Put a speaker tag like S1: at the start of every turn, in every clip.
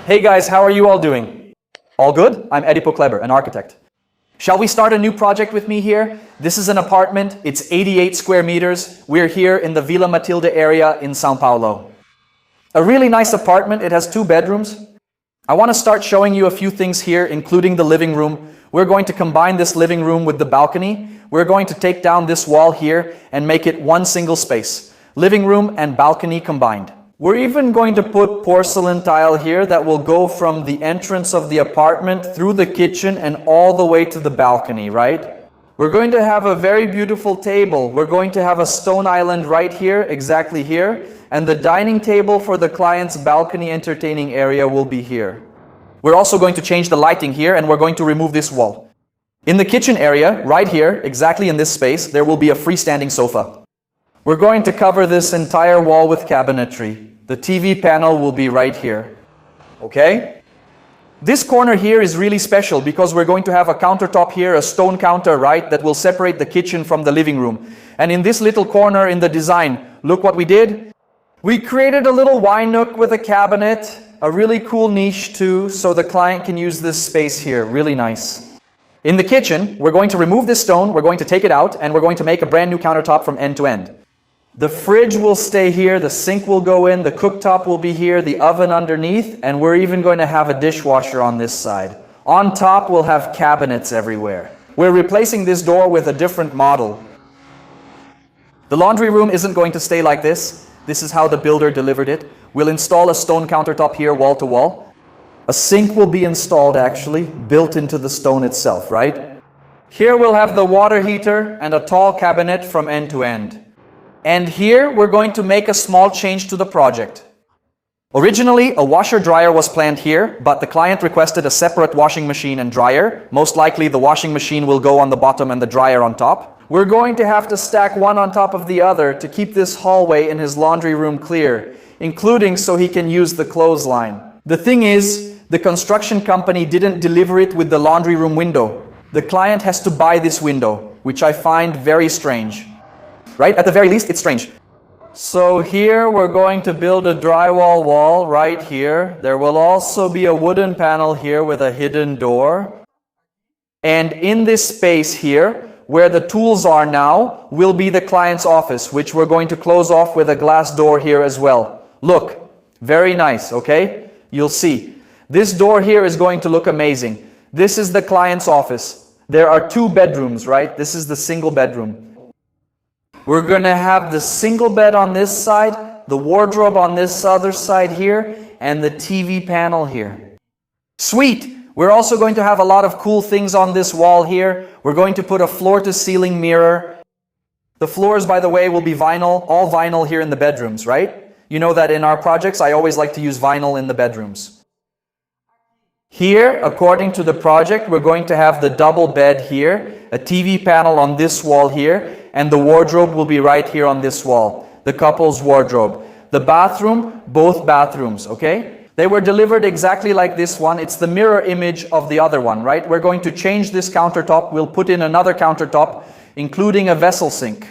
S1: Hey guys, how are you all doing? All good? I'm Edipo Kleber, an architect. Shall we start a new project with me here? This is an apartment. It's 88 square meters. We're here in the Vila Matilde area in São Paulo. A really nice apartment. It has 2 bedrooms. I want to start showing you a few things here, including the living room. We're going to combine this living room with the balcony. We're going to take down this wall here and make it one single space. Living room and balcony combined. We're even going to put porcelain tile here that will go from the entrance of the apartment through the kitchen and all the way to the balcony, right? We're going to have a very beautiful table. We're going to have a stone island right here, exactly here. And the dining table for the client's balcony entertaining area will be here. We're also going to change the lighting here, and we're going to remove this wall. In the kitchen area, right here, exactly in this space, there will be a freestanding sofa. We're going to cover this entire wall with cabinetry. The TV panel will be right here. Okay? This corner here is really special because we're going to have a countertop here, a stone counter, right, that will separate the kitchen from the living room. And in this little corner in the design, look what we did. We created a little wine nook with a cabinet, a really cool niche too, so the client can use this space here. Really nice. In the kitchen, we're going to remove this stone, we're going to take it out, and we're going to make a brand new countertop from end to end. The fridge will stay here, the sink will go in, the cooktop will be here, the oven underneath, and we're even going to have a dishwasher on this side. On top, we'll have cabinets everywhere. We're replacing this door with a different model. The laundry room isn't going to stay like this. This is how the builder delivered it. We'll install a stone countertop here, wall to wall. A sink will be installed actually, built into the stone itself, right? Here we'll have the water heater and a tall cabinet from end to end. And here we're going to make a small change to the project. Originally, a washer-dryer was planned here, but the client requested a separate washing machine and dryer. Most likely the washing machine will go on the bottom and the dryer on top. We're going to have to stack one on top of the other to keep this hallway in his laundry room clear, including so he can use the clothesline. The thing is, the construction company didn't deliver it with the laundry room window. The client has to buy this window, which I find very strange. Right? At the very least, it's strange. So here we're going to build a drywall wall right here. There will also be a wooden panel here with a hidden door. And in this space here, where the tools are now, will be the client's office, which we're going to close off with a glass door here as well. Look, very nice, okay? You'll see. This door here is going to look amazing. This is the client's office. There are 2 bedrooms, right? This is the single bedroom. We're going to have the single bed on this side, the wardrobe on this other side here, and the TV panel here. Sweet! We're also going to have a lot of cool things on this wall here. We're going to put a floor-to-ceiling mirror. The floors, by the way, will be vinyl, all vinyl here in the bedrooms, right? You know that in our projects, I always like to use vinyl in the bedrooms. Here, according to the project, we're going to have the double bed here, a TV panel on this wall here, and the wardrobe will be right here on this wall, the couple's wardrobe. The bathroom, both bathrooms, okay? They were delivered exactly like this one. It's the mirror image of the other one, right? We're going to change this countertop. We'll put in another countertop, including a vessel sink.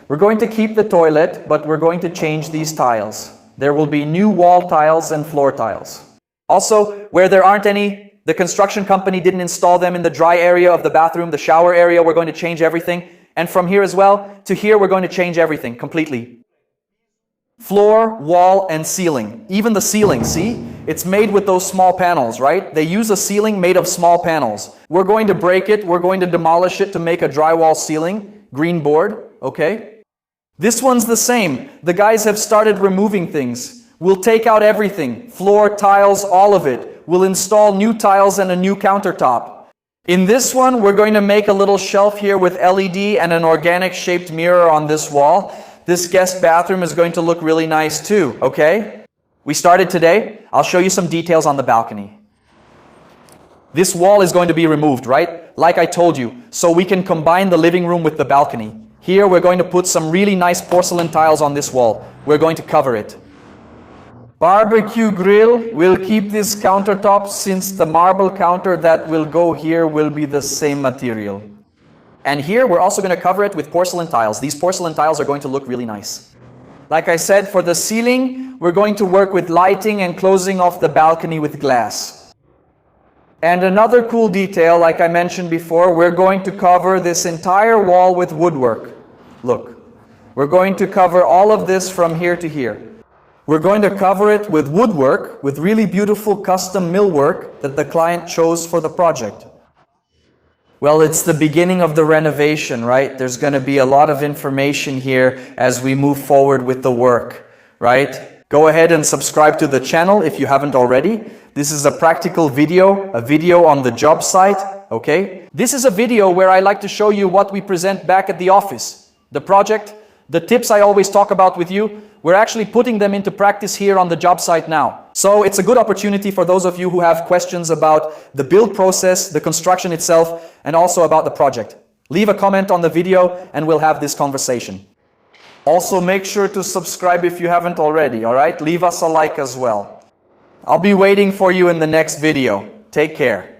S1: We're going to keep the toilet, but we're going to change these tiles. There will be new wall tiles and floor tiles. Also, where there aren't any, the construction company didn't install them in the dry area of the bathroom, the shower area, we're going to change everything. And from here as well to here, we're going to change everything completely. Floor, wall, and ceiling. Even the ceiling, see? It's made with those small panels, right? They use a ceiling made of small panels. We're going to break it. We're going to demolish it to make a drywall ceiling. Green board, okay? This one's the same. The guys have started removing things. We'll take out everything. Floor, tiles, all of it. We'll install new tiles and a new countertop. In this one, we're going to make a little shelf here with LED and an organic shaped mirror on this wall. This guest bathroom is going to look really nice too, okay? We started today. I'll show you some details on the balcony. This wall is going to be removed, right? Like I told you, so we can combine the living room with the balcony. Here we're going to put some really nice porcelain tiles on this wall. We're going to cover it. Barbecue grill, we'll keep this countertop since the marble counter that will go here will be the same material. And here we're also going to cover it with porcelain tiles. These porcelain tiles are going to look really nice. Like I said, for the ceiling, we're going to work with lighting and closing off the balcony with glass. And another cool detail, like I mentioned before, we're going to cover this entire wall with woodwork. Look, we're going to cover all of this from here to here. We're going to cover it with woodwork, with really beautiful custom millwork that the client chose for the project. Well, it's the beginning of the renovation, right? There's going to be a lot of information here as we move forward with the work, right? Go ahead and subscribe to the channel if you haven't already. This is a practical video, a video on the job site, okay? This is a video where I like to show you what we present back at the office. The project, the tips I always talk about with you, we're actually putting them into practice here on the job site now. So it's a good opportunity for those of you who have questions about the build process, the construction itself, and also about the project. Leave a comment on the video and we'll have this conversation. Also, make sure to subscribe if you haven't already, all right? Leave us a like as well. I'll be waiting for you in the next video. Take care.